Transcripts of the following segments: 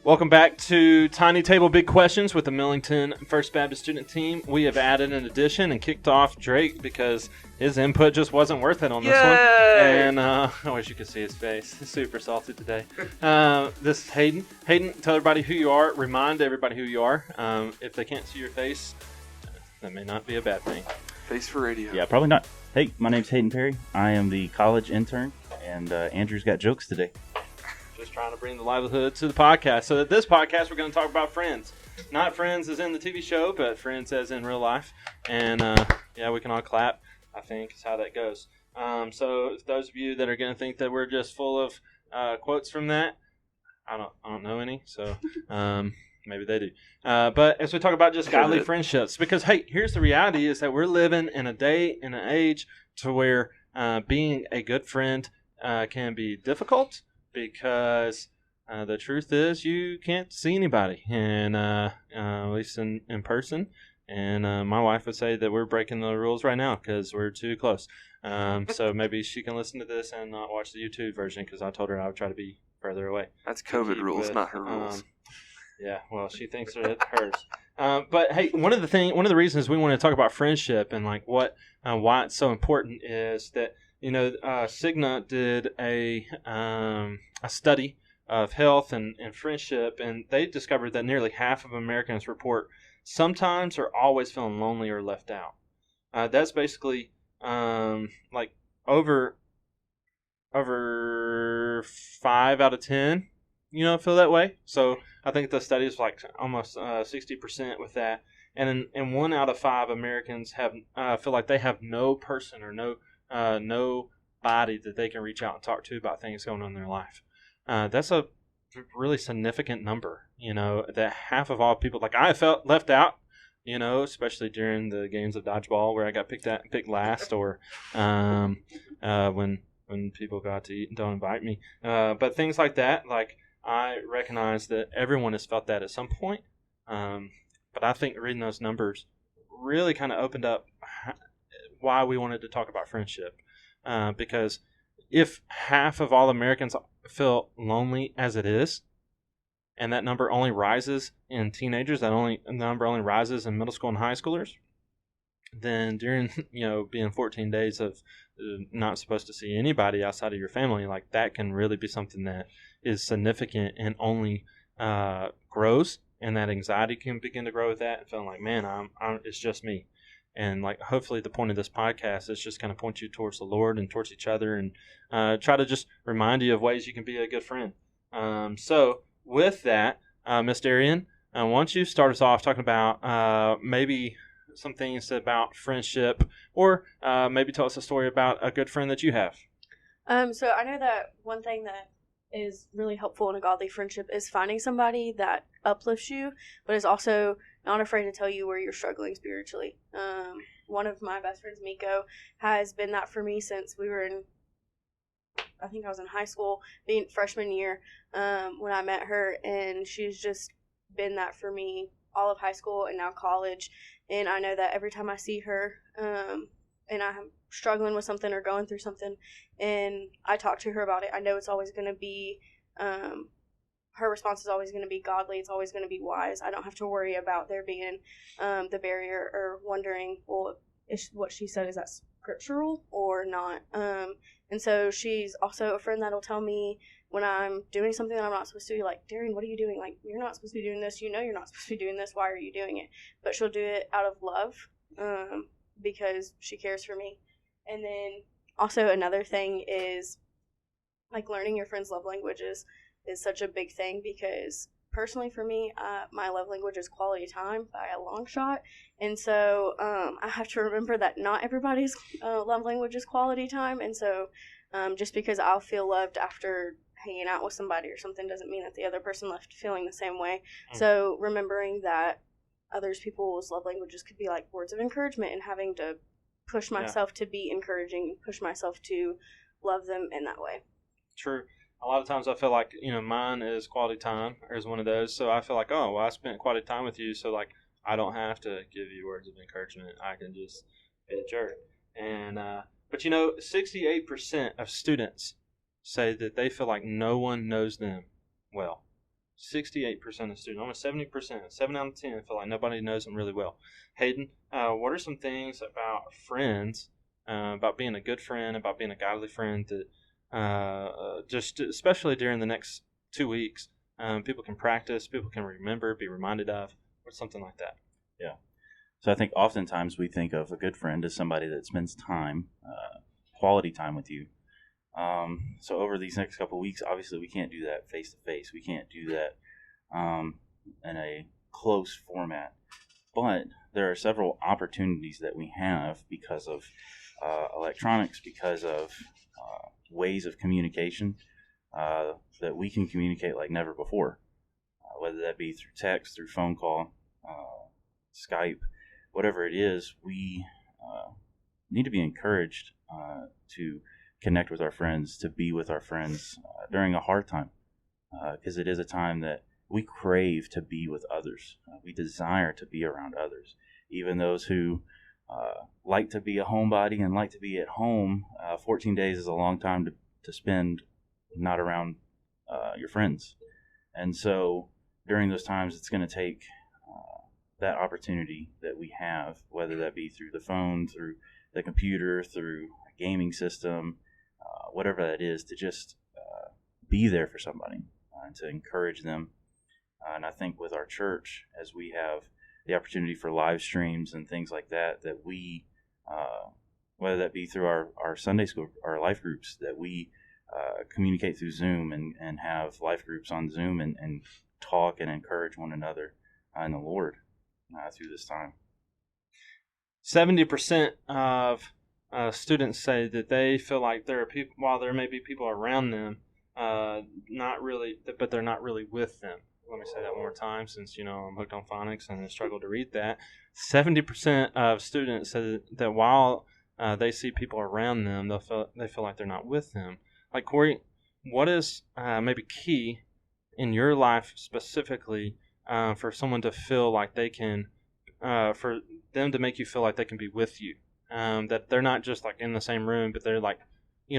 Welcome back to Tiny Table Big Questions with the Millington First Baptist student team. We have added an addition and kicked off Drake because his input just wasn't worth it on this one. And I wish you could see his face. He's super salty today. This is Hayden. Hayden, tell everybody who you are. Remind everybody who you are. If they can't see your face, that may not be a bad thing. Face for radio. Yeah, probably not. Hey, my name's Hayden Perry. I am the college intern, and Andrew's got jokes today. Just trying to bring the livelihood to the podcast. So that this podcast, we're going to talk about Friends. Not Friends as in the TV show, but Friends as in real life. And, yeah, we can all clap, I think, is how that goes. So those of you that are going to think that we're just full of quotes from that, I don't know any, so maybe they do. But as we talk about just godly friendships, because, hey, here's the reality is that we're living in a day and an age to where being a good friend can be difficult. Because the truth is you can't see anybody, and at least in person. And my wife would say that we're breaking the rules right now because we're too close. So maybe she can listen to this and not watch the YouTube version because I told her I would try to be further away. That's COVID rules, not her rules. Yeah, well, she thinks that it's hers. But hey, one of the reasons we want to talk about friendship and like why it's so important is that. You know, Cigna did a study of health and friendship, and they discovered that nearly half of Americans report sometimes or always feeling lonely or left out. That's basically like over 5 out of 10, feel that way. So I think the study is like almost 60% with that. And 1 out of 5 Americans have feel like they have no person or nobody that they can reach out and talk to about things going on in their life. That's a really significant number, that half of all people, like I felt left out, especially during the games of dodgeball where I got picked last or when people got to eat and don't invite me. But things like that, like I recognize that everyone has felt that at some point. But I think reading those numbers really kind of opened up why we wanted to talk about friendship. Because if half of all Americans feel lonely as it is, and that number only rises in teenagers, the number only rises in middle school and high schoolers, then during, being 14 days of not supposed to see anybody outside of your family, like that can really be something that is significant and only grows, and that anxiety can begin to grow with that and feeling like, man, it's just me. And like, hopefully the point of this podcast is just kind of point you towards the Lord and towards each other and try to just remind you of ways you can be a good friend. So with that, Ms. Darian, why don't you start us off talking about maybe some things about friendship or maybe tell us a story about a good friend that you have. So I know that one thing that is really helpful in a godly friendship is finding somebody that uplifts you, but is also not afraid to tell you where you're struggling spiritually. One of my best friends, Miko, has been that for me since we were I think I was in high school, being freshman year, when I met her, and she's just been that for me all of high school and now college. And I know that every time I see her, and I'm struggling with something or going through something, and I talk to her about it, I know it's always going to be, her response is always going to be godly. It's always going to be wise. I don't have to worry about there being the barrier or wondering, well, what she said, is that scriptural or not? And so she's also a friend that'll tell me when I'm doing something that I'm not supposed to do, like, Darian, what are you doing? Like, you're not supposed to be doing this. You're not supposed to be doing this. Why are you doing it? But she'll do it out of love because she cares for me. And then also another thing is, like, learning your friends' love languages is such a big thing because personally for me, my love language is quality time by a long shot. And so I have to remember that not everybody's love language is quality time. And so just because I'll feel loved after hanging out with somebody or something doesn't mean that the other person left feeling the same way. So remembering that people's love languages could be like words of encouragement, and having to push myself to be encouraging, push myself to love them in that way. True. A lot of times I feel like, mine is quality time, or is one of those. So I feel like, oh, well, I spent quality time with you, so like I don't have to give you words of encouragement. I can just be a jerk. And but 68% of students say that they feel like no one knows them well. 68% of students, almost 70%, 7 out of 10 feel like nobody knows them really well. Hayden, what are some things about friends, about being a good friend, about being a godly friend that just especially during the next 2 weeks, people can practice, people can remember, be reminded of, or something like that? Yeah. So I think oftentimes we think of a good friend as somebody that spends time, quality time with you. So over these next couple of weeks, obviously we can't do that face to face. We can't do that in a close format. But there are several opportunities that we have because of electronics, because of ways of communication that we can communicate like never before, whether that be through text, through phone call, Skype, whatever it is. We need to be encouraged to connect with our friends, to be with our friends during a hard time, because it is a time that we crave to be with others. We desire to be around others. Even those who like to be a homebody and like to be at home, 14 days is a long time to spend not around your friends. And so during those times, it's going to take that opportunity that we have, whether that be through the phone, through the computer, through a gaming system, whatever that is, to just be there for somebody and to encourage them. And I think with our church, as we have the opportunity for live streams and things like that, that we, whether that be through our Sunday school, our life groups, that we communicate through Zoom and have life groups on Zoom and talk and encourage one another in the Lord through this time. 70% of students say that they feel like there are people, while there may be people around them, not really, but they're not really with them. Let me say that one more time, since I'm hooked on phonics and I struggle to read that. 70% of students say that while they see people around them, they feel like they're not with them. Like, Corey, what is maybe key in your life specifically for someone to feel like they can, for them to make you feel like they can be with you, that they're not just like in the same room, but they're like,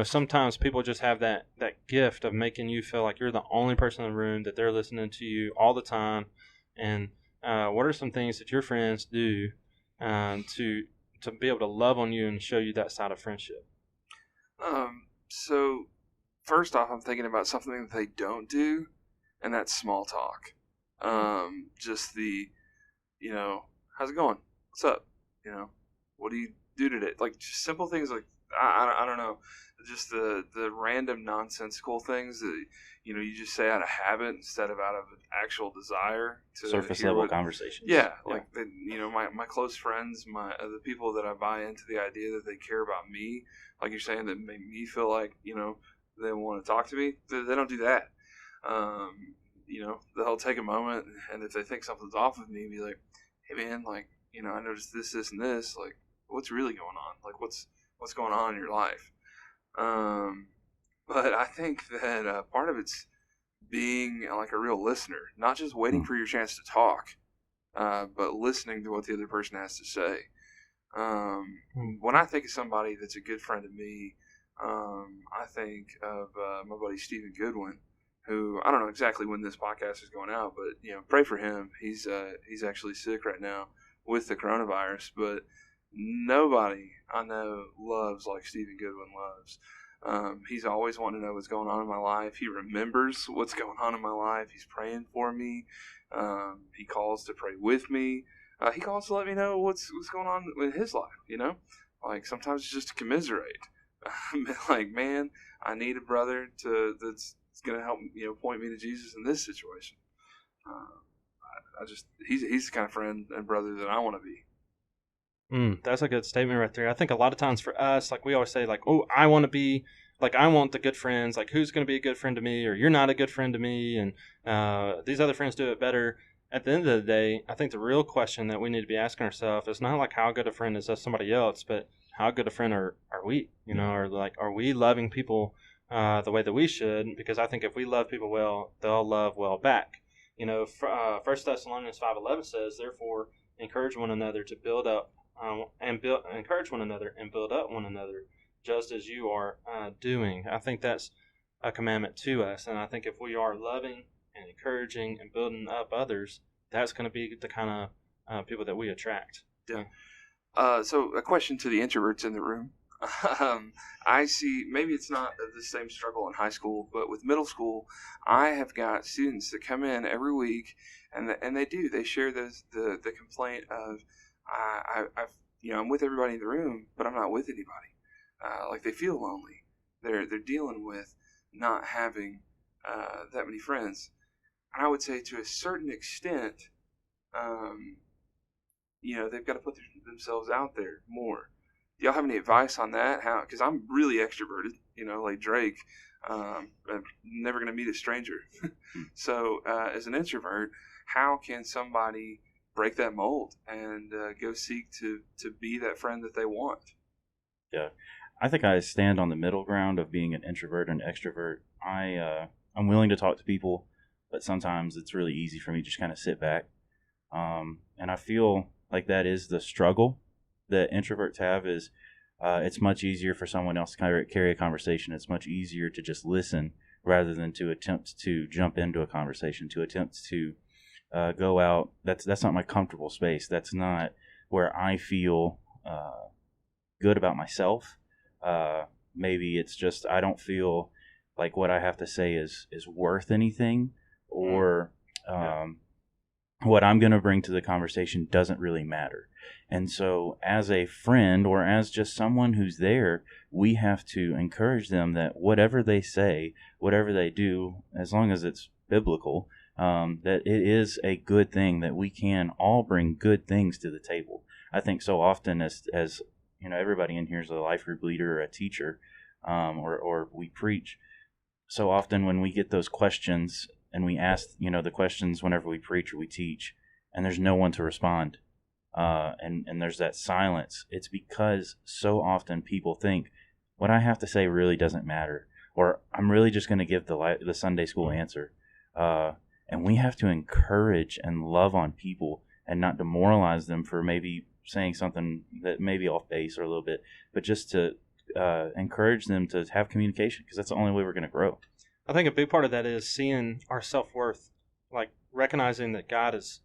sometimes people just have that gift of making you feel like you're the only person in the room, that they're listening to you all the time. And what are some things that your friends do to be able to love on you and show you that side of friendship? So first off, I'm thinking about something that they don't do, and that's small talk. Just the, how's it going? What's up? What do you do today? Like, just simple things like, I don't know, just the random nonsensical things that, you just say out of habit instead of out of an actual desire to surface level conversations. Yeah. Like, my close friends, the people that I buy into the idea that they care about me, like you're saying, that make me feel like, they want to talk to me. They don't do that. They'll take a moment, and if they think something's off with me, be like, hey man, like, I noticed this, and this, like, what's really going on? Like, what's going on in your life? But I think that part of it's being like a real listener, not just waiting for your chance to talk, but listening to what the other person has to say. When I think of somebody that's a good friend of me, I think of my buddy Stephen Goodwin, who, I don't know exactly when this podcast is going out, but pray for him. He's actually sick right now with the coronavirus, but nobody I know loves like Stephen Goodwin loves. He's always wanting to know what's going on in my life. He remembers what's going on in my life. He's praying for me. He calls to pray with me. He calls to let me know what's going on in his life. Like, sometimes it's just to commiserate. Like, man, I need a brother that's going to help point me to Jesus in this situation. He's the kind of friend and brother that I want to be. That's a good statement right there. I think a lot of times for us, like, we always say, like, oh, I want to be, like, I want the good friends. Like, who's going to be a good friend to me? Or you're not a good friend to me. And these other friends do it better. At the end of the day, I think the real question that we need to be asking ourselves is not like how good a friend is somebody else, but how good a friend are we? Or like, are we loving people the way that we should? Because I think if we love people well, they'll love well back. 1 Thessalonians 5:11 says, therefore, encourage one another to build up encourage one another and build up one another, just as you are doing. I think that's a commandment to us, and I think if we are loving and encouraging and building up others, that's going to be the kind of people that we attract. Yeah. So a question to the introverts in the room. I see, maybe it's not the same struggle in high school, but with middle school, I have got students that come in every week, and they share the complaint of I'm with everybody in the room, but I'm not with anybody. Like they feel lonely. They're dealing with not having that many friends, and I would say to a certain extent, they've got to put themselves out there more. Do y'all have any advice on that? How? Because I'm really extroverted, like Drake. I'm never going to meet a stranger. So, as an introvert, how can somebody break that mold and go seek to be that friend that they want? Yeah, I think I stand on the middle ground of being an introvert and extrovert. I'm willing to talk to people, but sometimes it's really easy for me to just kind of sit back. And I feel like that is the struggle that introverts have is it's much easier for someone else to carry a conversation. It's much easier to just listen rather than to attempt to jump into a conversation, to attempt to go out. That's not my comfortable space. That's not where I feel good about myself. Maybe it's just I don't feel like what I have to say is worth anything, or what I'm going to bring to the conversation doesn't really matter. And so as a friend or as just someone who's there, we have to encourage them that whatever they say, whatever they do, as long as it's biblical, that it is a good thing, that we can all bring good things to the table. I think so often as everybody in here is a life group leader or a teacher, or we preach. So often when we get those questions and we ask, the questions whenever we preach or we teach, and there's no one to respond, and there's that silence, it's because so often people think what I have to say really doesn't matter, or I'm really just going to give the Sunday school answer. And we have to encourage and love on people and not demoralize them for maybe saying something that may be off base or a little bit, but just to encourage them to have communication, because that's the only way we're going to grow. I think a big part of that is seeing our self-worth, like recognizing that God has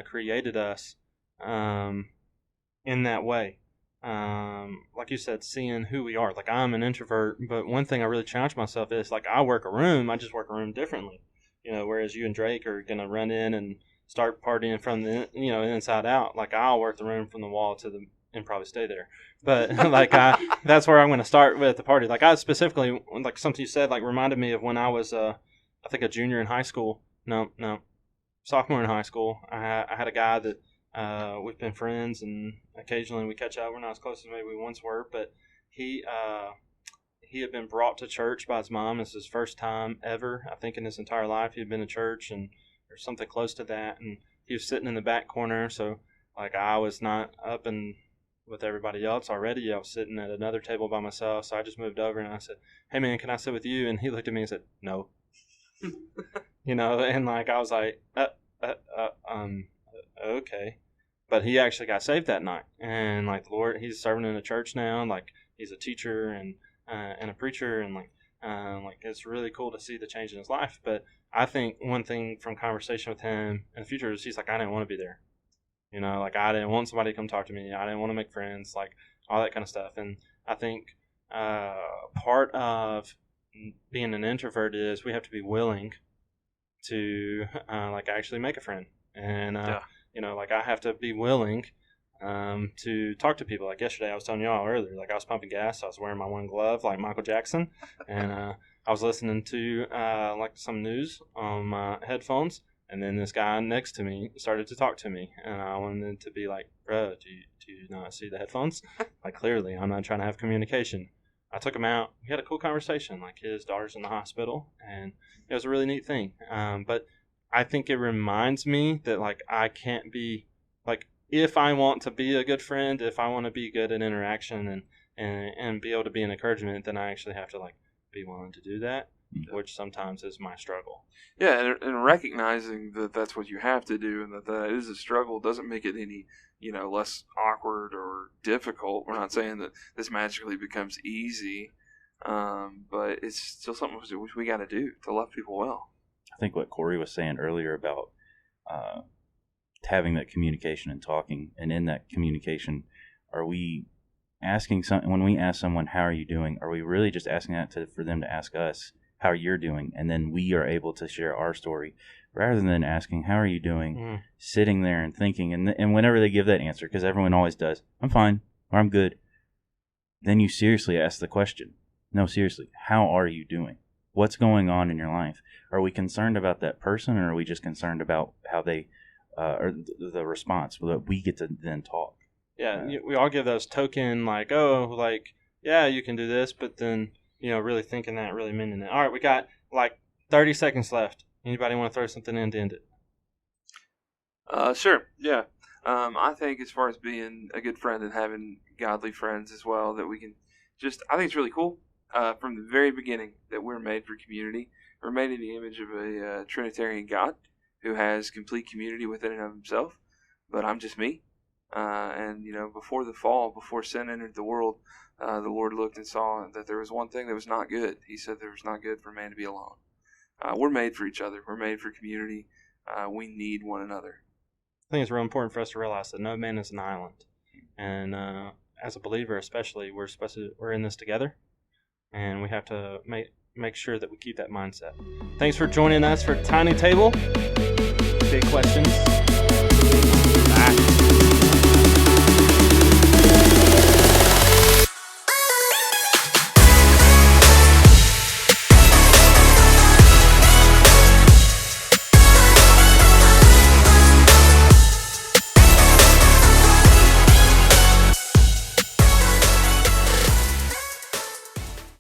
created us in that way. Like you said, seeing who we are. Like I'm an introvert, but one thing I really challenge myself is like I work a room differently. Whereas you and Drake are going to run in and start partying from the inside out. Like I'll work the room from the wall to the and probably stay there. But like that's where I'm going to start with the party. Like I specifically, like something you said, like reminded me of when I was I think a junior in high school. No, sophomore in high school. I had a guy that we've been friends, and occasionally we catch up. We're not as close as maybe we once were, but he had been brought to church by his mom. It's his first time ever, I think, in his entire life. He had been to church or something close to that, and he was sitting in the back corner. So like I was not up and with everybody else already. I was sitting at another table by myself, so I just moved over and I said, "Hey man, can I sit with you?" And he looked at me and said, "No." And like I was like, okay. But he actually got saved that night, and like the Lord, he's serving in a church now. Like he's a teacher and a preacher, and like it's really cool to see the change in his life. But I think one thing from conversation with him in the future is he's like, I didn't want to be there. Like I didn't want somebody to come talk to me. I didn't want to make friends, like all that kind of stuff. And I think part of being an introvert is we have to be willing to like actually make a friend. And, like I have to be willing to talk to people. Like yesterday I was telling y'all earlier, like I was pumping gas. So I was wearing my one glove like Michael Jackson. And I was listening to like some news on my headphones. And then this guy next to me started to talk to me, and I wanted to be like, "Bro, do you not see the headphones? Like, clearly, I'm not trying to have communication." I took him out. We had a cool conversation. Like, his daughter's in the hospital, and it was a really neat thing. But I think it reminds me that, like, I can't be, like, if I want to be a good friend, if I want to be good at interaction and be able to be an encouragement, then I actually have to, like, be willing to do that, which sometimes is my struggle. Yeah, and recognizing that that's what you have to do and that is a struggle doesn't make it any, less awkward or difficult. We're not saying that this magically becomes easy, but it's still something which we got to do to love people well. I think what Corey was saying earlier about having that communication and talking, and in that communication, are we asking when we ask someone, how are you doing, are we really just asking that for them to ask us how you're doing, and then we are able to share our story, rather than asking, how are you doing, sitting there and thinking, and whenever they give that answer, because everyone always does, I'm fine, or I'm good, then you seriously ask the question, no, seriously, how are you doing? What's going on in your life? Are we concerned about that person, or are we just concerned about how they, or the response, that we get to then talk? Yeah, we all give those token, like, oh, like, yeah, you can do this, but then, really thinking that, really meaning it. All right, we got like 30 seconds left. Anybody want to throw something in to end it? Sure, yeah. I think as far as being a good friend and having godly friends as well, that we can I think it's really cool from the very beginning that we're made for community. We're made in the image of a Trinitarian God who has complete community within and of himself, but I'm just me. And before the fall, before sin entered the world, the Lord looked and saw that there was one thing that was not good. He said there was not good for man to be alone. We're made for each other. We're made for community. We need one another. I think it's real important for us to realize that no man is an island, and as a believer, especially, we're in this together, and we have to make sure that we keep that mindset. Thanks for joining us for Tiny Table. Big questions.